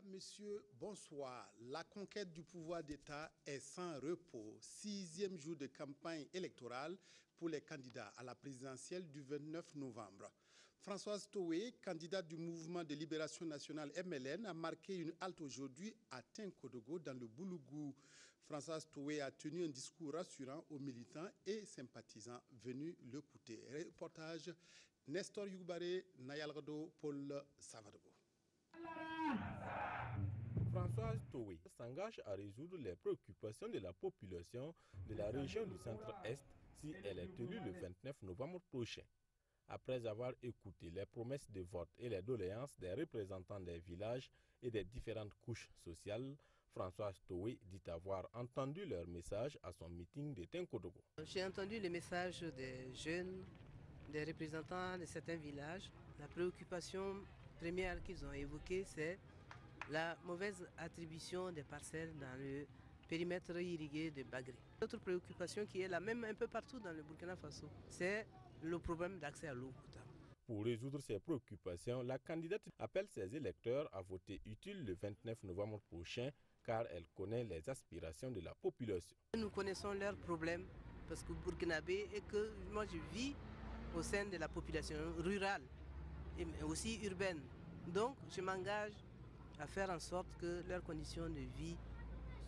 messieurs, bonsoir. La conquête du pouvoir d'État est sans repos. 6e jour de campagne électorale pour les candidats à la présidentielle du 29 novembre. Françoise Toé, candidate du mouvement de libération nationale MLN, a marqué une halte aujourd'hui à Tinkodogo dans le Boulougou. Françoise Toé a tenu un discours rassurant aux militants et sympathisants venus l'écouter. Reportage Nestor Youbare, Nayalgado, Paul Savadogo. Françoise Toé s'engage à résoudre les préoccupations de la population de la région du centre-est si elle est élue le 29 novembre prochain. Après avoir écouté les promesses de vote et les doléances des représentants des villages et des différentes couches sociales, Françoise Toé dit avoir entendu leur message à son meeting de Tinkodogo. J'ai entendu les messages des jeunes, des représentants de certains villages. La préoccupation première qu'ils ont évoquée, c'est la mauvaise attribution des parcelles dans le périmètre irrigué de Bagré. L'autre préoccupation qui est la même un peu partout dans le Burkina Faso, c'est le problème d'accès à l'eau potable. Pour résoudre ces préoccupations, la candidate appelle ses électeurs à voter utile le 29 novembre prochain car elle connaît les aspirations de la population. Nous connaissons leurs problèmes parce que burkinabé et que moi je vis au sein de la population rurale et aussi urbaine. Donc je m'engage à faire en sorte que leurs conditions de vie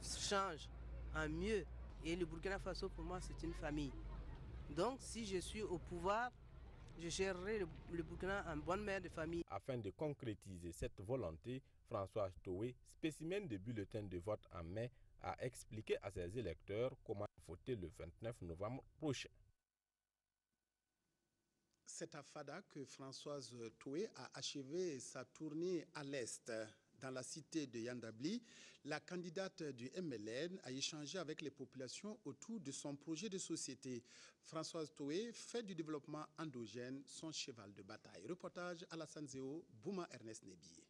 changent en mieux. Et le Burkina Faso, pour moi, c'est une famille. Donc, si je suis au pouvoir, je gérerai le Burkina en bonne mère de famille. Afin de concrétiser cette volonté, Françoise Toé, spécimen de bulletin de vote en mai, a expliqué à ses électeurs comment voter le 29 novembre prochain. C'est à Fada que Françoise Toé a achevé sa tournée à l'Est. Dans la cité de Yandabli, la candidate du MLN a échangé avec les populations autour de son projet de société. Françoise Toé fait du développement endogène son cheval de bataille. Reportage Alassane Zéo, Bouma Ernest Nebié.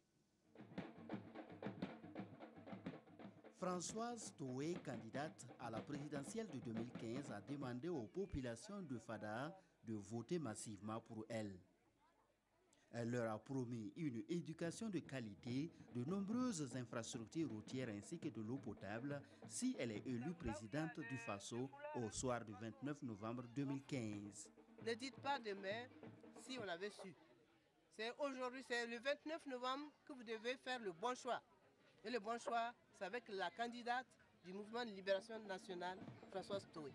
Françoise Toé, candidate à la présidentielle de 2015, a demandé aux populations de Fada de voter massivement pour elle. Elle leur a promis une éducation de qualité, de nombreuses infrastructures routières ainsi que de l'eau potable si elle est élue présidente du Faso au soir du 29 novembre 2015. Ne dites pas demain si on avait su. C'est aujourd'hui, c'est le 29 novembre que vous devez faire le bon choix. Et le bon choix, c'est avec la candidate du mouvement de libération nationale, Françoise Toé.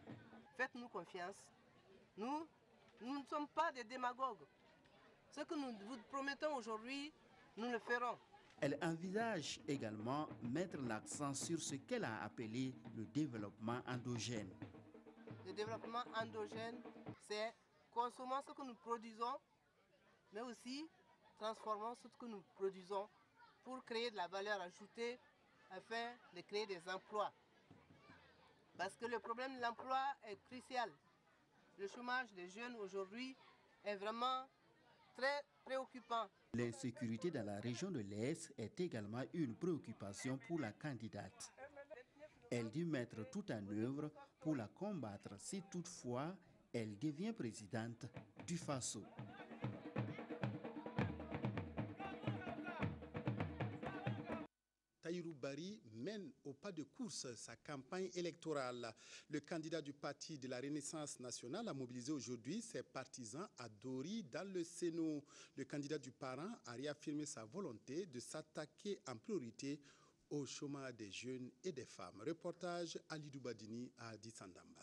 Faites-nous confiance. Nous ne sommes pas des démagogues. Ce que nous vous promettons aujourd'hui, nous le ferons. Elle envisage également mettre l'accent sur ce qu'elle a appelé le développement endogène. Le développement endogène, c'est consommer ce que nous produisons, mais aussi transformer ce que nous produisons pour créer de la valeur ajoutée afin de créer des emplois. Parce que le problème de l'emploi est crucial. Le chômage des jeunes aujourd'hui est vraiment très préoccupant. L'insécurité dans la région de l'Est est également une préoccupation pour la candidate. Elle dit mettre tout en œuvre pour la combattre si toutefois elle devient présidente du Faso. Tahirou Bari mène au pas de course sa campagne électorale. Le candidat du parti de la Renaissance nationale a mobilisé aujourd'hui ses partisans à Dori dans le Sénat. Le candidat du parent a réaffirmé sa volonté de s'attaquer en priorité au chômage des jeunes et des femmes. Reportage Ali Doubadini à Dissandamba.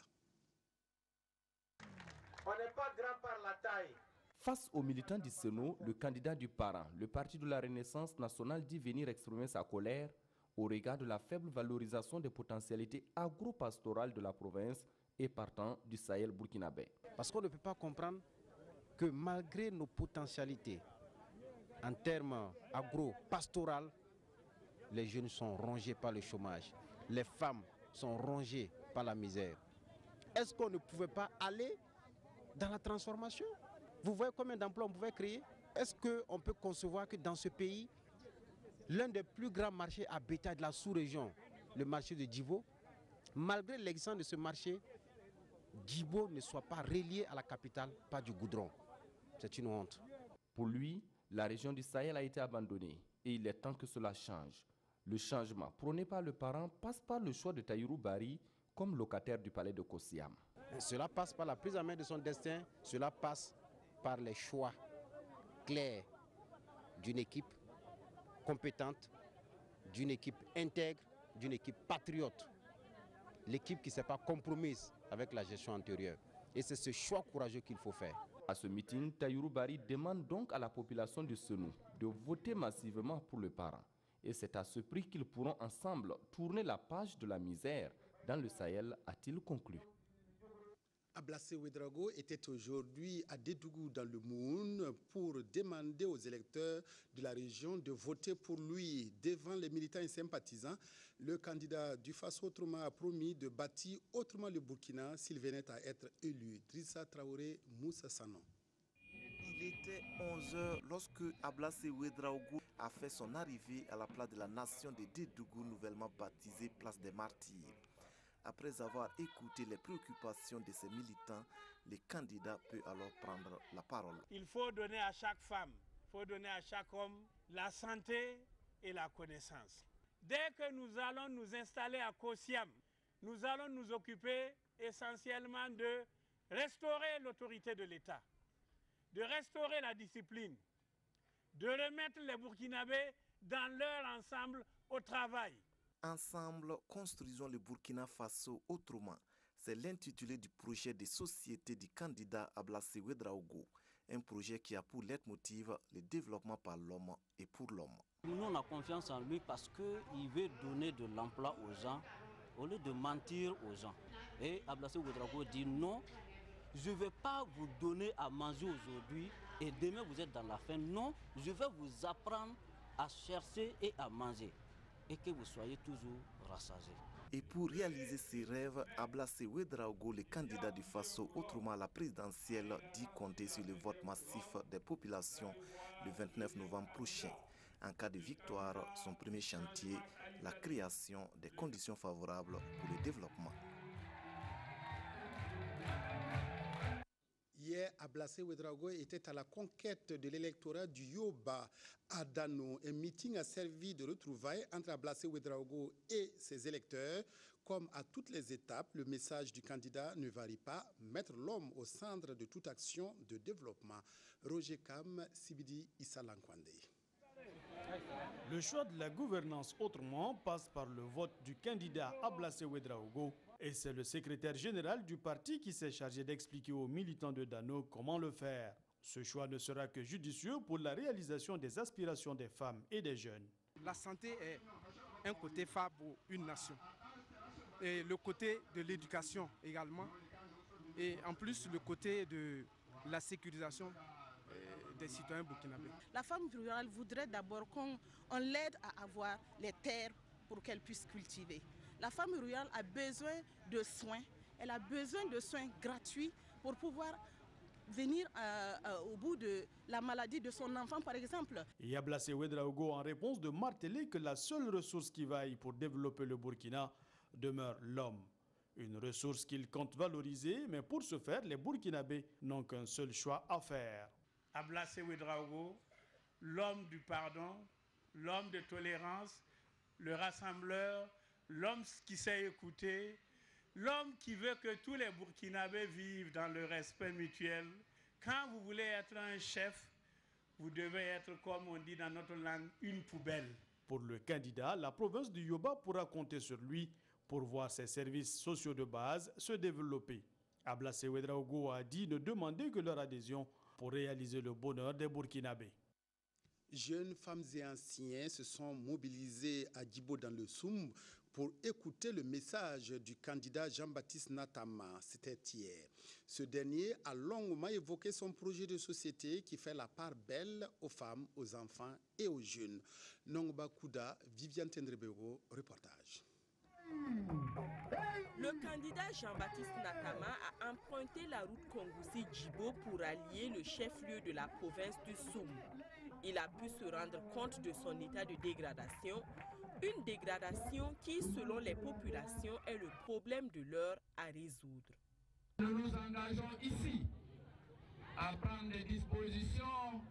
On n'est pas grand par la taille. Face aux militants du Sénat, le candidat du parent, le parti de la Renaissance nationale, dit venir exprimer sa colère au regard de la faible valorisation des potentialités agro-pastorales de la province et partant du Sahel burkinabé. Parce qu'on ne peut pas comprendre que malgré nos potentialités en termes agro-pastoraux, les jeunes sont rongés par le chômage, les femmes sont rongées par la misère. Est-ce qu'on ne pouvait pas aller dans la transformation? Vous voyez combien d'emplois on pouvait créer? Est-ce qu'on peut concevoir que dans ce pays, l'un des plus grands marchés à bétail de la sous-région, le marché de Djibo, malgré l'existence de ce marché, Djibo ne soit pas relié à la capitale par du goudron? C'est une honte. Pour lui, la région du Sahel a été abandonnée et il est temps que cela change. Le changement prôné par le parent passe par le choix de Tahirou Bari comme locataire du palais de Kossiam. Cela passe par la prise en main de son destin, cela passe par les choix clairs d'une équipe compétente, d'une équipe intègre, d'une équipe patriote. L'équipe qui ne s'est pas compromise avec la gestion antérieure. Et c'est ce choix courageux qu'il faut faire. À ce meeting, Tahirou Bari demande donc à la population de Senou de voter massivement pour le parent. Et c'est à ce prix qu'ils pourront ensemble tourner la page de la misère dans le Sahel, a-t-il conclu. Ablassé Ouedraogo était aujourd'hui à Dédougou dans le Moun pour demander aux électeurs de la région de voter pour lui. Devant les militants et sympathisants, le candidat du Faso autrement a promis de bâtir autrement le Burkina s'il venait à être élu. Drissa Traoré, Moussa Sanon. Il était 11h lorsque Ablassé Ouedraogo a fait son arrivée à la place de la nation de Dédougou, nouvellement baptisée Place des Martyrs. Après avoir écouté les préoccupations de ses militants, le candidat peut alors prendre la parole. Il faut donner à chaque femme, il faut donner à chaque homme la santé et la connaissance. Dès que nous allons nous installer à Kossiam, nous allons nous occuper essentiellement de restaurer l'autorité de l'État, de restaurer la discipline, de remettre les Burkinabés dans leur ensemble au travail. Ensemble, construisons le Burkina Faso autrement. C'est l'intitulé du projet de société du candidat Ablassé Ouedraogo. Un projet qui a pour leitmotiv le développement par l'homme et pour l'homme. Nous, on a confiance en lui parce qu'il veut donner de l'emploi aux gens au lieu de mentir aux gens. Et Ablassé Ouedraogo dit non, je ne vais pas vous donner à manger aujourd'hui et demain vous êtes dans la faim. Non, je vais vous apprendre à chercher et à manger. Et que vous soyez toujours rassasiés. Et pour réaliser ses rêves, Ablassé Ouedraogo, le candidat du Faso autrement à la présidentielle, dit compter sur le vote massif des populations le 29 novembre prochain. En cas de victoire, son premier chantier, la création des conditions favorables pour le développement. Hier, Ablassé Ouedraogo était à la conquête de l'électorat du Yoba à Dano. Un meeting a servi de retrouvailles entre Ablassé Ouedraogo et ses électeurs. Comme à toutes les étapes, le message du candidat ne varie pas, mettre l'homme au centre de toute action de développement. Roger Kam, Sibidi Issa Lankwande. Le choix de la gouvernance autrement passe par le vote du candidat Ablassé Ouedraogo. Et c'est le secrétaire général du parti qui s'est chargé d'expliquer aux militants de Dano comment le faire. Ce choix ne sera que judicieux pour la réalisation des aspirations des femmes et des jeunes. La santé est un côté phare pour une nation. Et le côté de l'éducation également. Et en plus, le côté de la sécurisation des citoyens burkinabés. La femme rurale voudrait d'abord qu'on l'aide à avoir les terres pour qu'elle puisse cultiver. La femme rurale a besoin de soins, elle a besoin de soins gratuits pour pouvoir venir au bout de la maladie de son enfant, par exemple. Et Ablassé Ouedraogo, en réponse, de marteler que la seule ressource qui vaille pour développer le Burkina demeure l'homme. Une ressource qu'il compte valoriser, mais pour ce faire, les Burkinabés n'ont qu'un seul choix à faire. Ablassé Ouedraogo, l'homme du pardon, l'homme de tolérance, le rassembleur, l'homme qui sait écouter, l'homme qui veut que tous les Burkinabés vivent dans le respect mutuel. Quand vous voulez être un chef, vous devez être, comme on dit dans notre langue, une poubelle. Pour le candidat, la province du Yoba pourra compter sur lui pour voir ses services sociaux de base se développer. Ablassé Ouedraogo a dit ne demander que leur adhésion pour réaliser le bonheur des Burkinabés. Jeunes, femmes et anciens se sont mobilisés à Djibo dans le Soum pour écouter le message du candidat Jean-Baptiste Natama. C'était hier. Ce dernier a longuement évoqué son projet de société qui fait la part belle aux femmes, aux enfants et aux jeunes. Nongba Kouda, Viviane Tendrebego, reportage. Le candidat Jean-Baptiste Natama a emprunté la route Kongoussi-Djibo pour allier le chef-lieu de la province du Soum. Il a pu se rendre compte de son état de dégradation, une dégradation qui, selon les populations, est le problème de l'heure à résoudre. Nous nous engageons ici à prendre des dispositions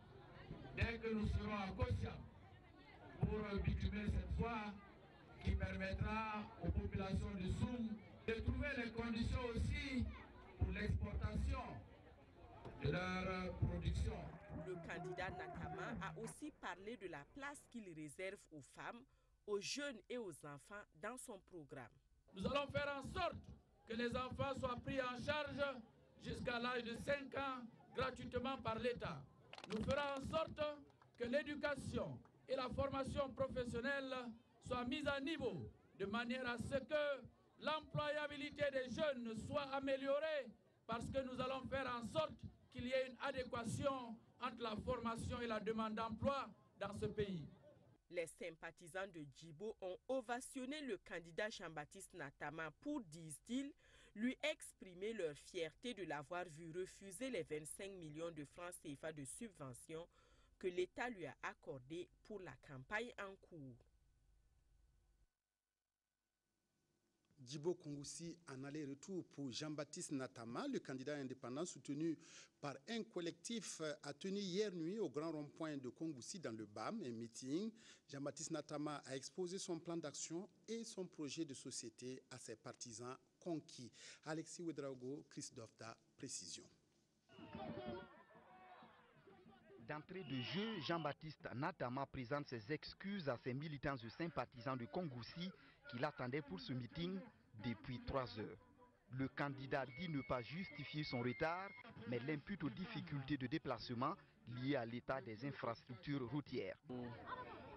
dès que nous serons à Kossiam pour bitumer cette fois qui permettra aux populations du Soum de trouver les conditions aussi pour l'exportation de leur production. Le candidat Natama a aussi parlé de la place qu'il réserve aux femmes, aux jeunes et aux enfants dans son programme. Nous allons faire en sorte que les enfants soient pris en charge jusqu'à l'âge de 5 ans gratuitement par l'État. Nous ferons en sorte que l'éducation et la formation professionnelle soient mises à niveau de manière à ce que l'employabilité des jeunes soit améliorée parce que nous allons faire en sorte qu'il y ait une adéquation entre la formation et la demande d'emploi dans ce pays. Les sympathisants de Djibo ont ovationné le candidat Jean-Baptiste Natama pour, disent-ils, lui exprimer leur fierté de l'avoir vu refuser les 25 millions de francs CFA de subvention que l'État lui a accordé pour la campagne en cours. Djibo Kongoussi en aller-retour pour Jean-Baptiste Natama, le candidat indépendant soutenu par un collectif, a tenu hier nuit au grand rond-point de Kongoussi dans le BAM un meeting. Jean-Baptiste Natama a exposé son plan d'action et son projet de société à ses partisans conquis. Alexis Ouedraogo, Christophe Da, précision. D'entrée de jeu, Jean-Baptiste Natama présente ses excuses à ses militants et sympathisants de Kongoussi qui l'attendaient pour ce meeting depuis 3 heures. Le candidat dit ne pas justifier son retard, mais l'impute aux difficultés de déplacement liées à l'état des infrastructures routières. Nous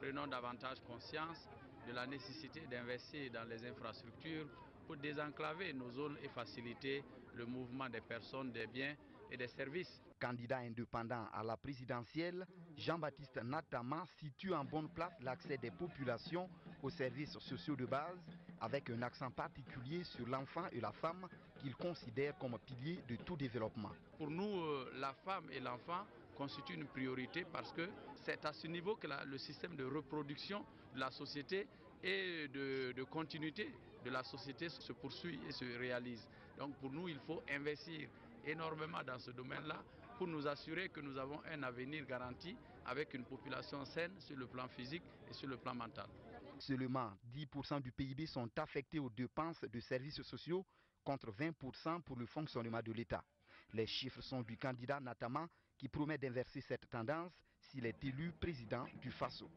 prenons davantage conscience de la nécessité d'investir dans les infrastructures pour désenclaver nos zones et faciliter le mouvement des personnes, des biens et des services. Candidat indépendant à la présidentielle, Jean-Baptiste Natama situe en bonne place l'accès des populations aux services sociaux de base, avec un accent particulier sur l'enfant et la femme qu'il considère comme piliers de tout développement. Pour nous, la femme et l'enfant constituent une priorité parce que c'est à ce niveau que le système de reproduction de la société et de continuité de la société se poursuit et se réalise. Donc pour nous, il faut investir énormément dans ce domaine-là pour nous assurer que nous avons un avenir garanti avec une population saine sur le plan physique et sur le plan mental. Seulement 10% du PIB sont affectés aux dépenses de services sociaux contre 20% pour le fonctionnement de l'État. Les chiffres sont du candidat Natama qui promet d'inverser cette tendance s'il est élu président du Faso.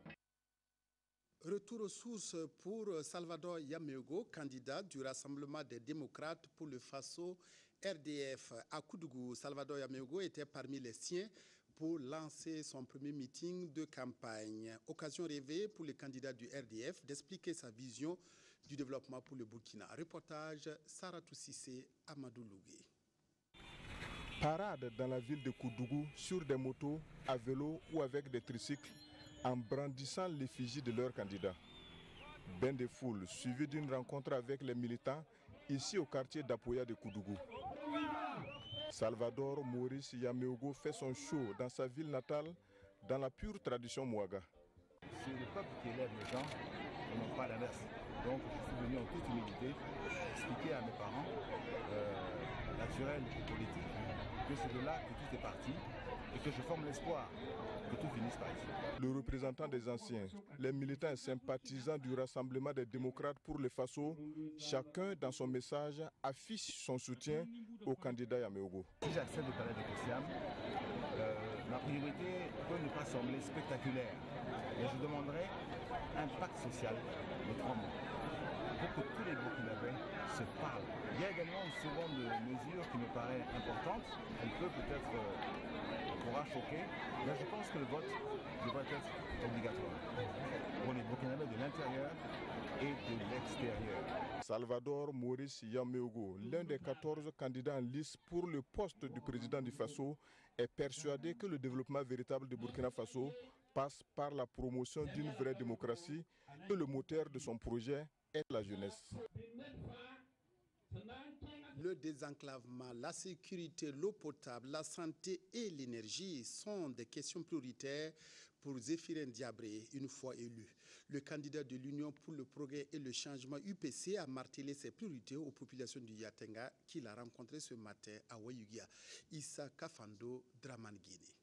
Retour aux sources pour Salvador Yaméogo, candidat du Rassemblement des démocrates pour le Faso RDF à Koudougou. Salvador Yaméogo était parmi les siens pour lancer son premier meeting de campagne. Occasion rêvée pour le candidat du RDF d'expliquer sa vision du développement pour le Burkina. Reportage Saratou Sissé, Amadou Lougué. Parade dans la ville de Koudougou sur des motos, à vélo ou avec des tricycles en brandissant l'effigie de leur candidat. Bain de foule suivi d'une rencontre avec les militants ici au quartier d'Apoya de Koudougou. Salvador Maurice Yaméogo fait son show dans sa ville natale dans la pure tradition Mouaga. C'est le peuple qui élève les gens et non pas l'inverse. Donc je suis venu en toute humilité expliquer à mes parents, naturels et politiques, que c'est de là que tout est parti et que je forme l'espoir que tout finisse par ici. Le représentant des anciens, les militants et sympathisants du Rassemblement des démocrates pour le Faso, chacun dans son message affiche son soutien au candidat Yaméogo. Si j'accepte de parler de Kessiam, ma priorité peut ne pas sembler spectaculaire, mais je demanderai un pacte social de 3 mois pour que tous les Burkinabés se parlent. Il y a également une seconde mesure qui me paraît importante. Elle pourra choquer, mais je pense que le vote devrait être obligatoire pour les Burkinabés de l'intérieur et de l'extérieur. Salvador Maurice Yaméogo, l'un des 14 candidats en lice pour le poste du président du Faso, est persuadé que le développement véritable de Burkina Faso passe par la promotion d'une vraie démocratie et le moteur de son projet est la jeunesse. Le désenclavement, la sécurité, l'eau potable, la santé et l'énergie sont des questions prioritaires pour Zéphirin Diabré, une fois élu. Le candidat de l'Union pour le progrès et le changement UPC a martelé ses priorités aux populations du Yatenga qu'il a rencontré ce matin à Wayugia. Issa Kafando, Draman Guinée.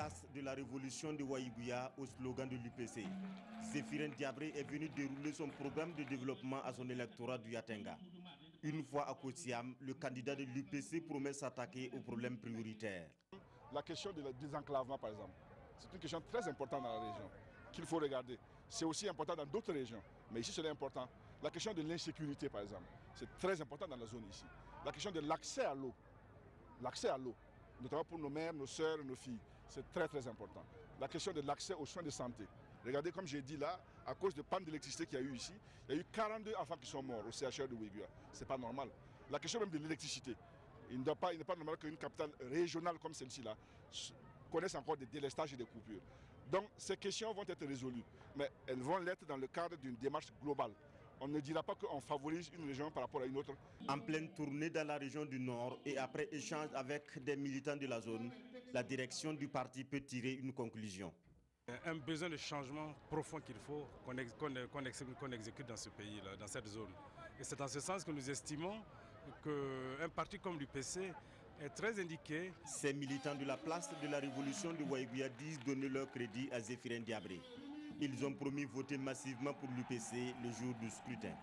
place de la révolution de Waïgouya au slogan de l'UPC. Zéphirin Diabré est venu dérouler son programme de développement à son électorat du Yatenga. Une fois à Kotiam, le candidat de l'UPC promet s'attaquer aux problèmes prioritaires. La question du désenclavement, par exemple, c'est une question très importante dans la région qu'il faut regarder. C'est aussi important dans d'autres régions, mais ici c'est important. La question de l'insécurité, par exemple, c'est très important dans la zone ici. La question de l'accès à l'eau, notamment pour nos mères, nos sœurs, nos filles, c'est très très important. La question de l'accès aux soins de santé. Regardez, comme j'ai dit là, à cause de panne d'électricité qu'il y a eu ici, il y a eu 42 enfants qui sont morts au CHR de Waïgouya. Ce n'est pas normal. La question même de l'électricité. Il n'est pas normal qu'une capitale régionale comme celle-ci là connaisse encore des délestages et des coupures. Donc ces questions vont être résolues, mais elles vont l'être dans le cadre d'une démarche globale. On ne dira pas qu'on favorise une région par rapport à une autre. En pleine tournée dans la région du Nord et après échange avec des militants de la zone, la direction du parti peut tirer une conclusion. Un besoin de changement profond qu'il faut qu'on exécute dans ce pays-là, dans cette zone. Et c'est en ce sens que nous estimons qu'un parti comme l'UPC est très indiqué. Ces militants de la place de la révolution de Waïgouya disent donner leur crédit à Zéphirin Diabré. Ils ont promis voter massivement pour l'UPC le jour du scrutin.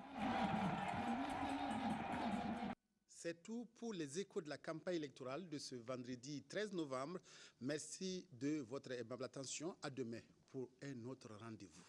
C'est tout pour les échos de la campagne électorale de ce vendredi 13 novembre. Merci de votre aimable attention. À demain pour un autre rendez-vous.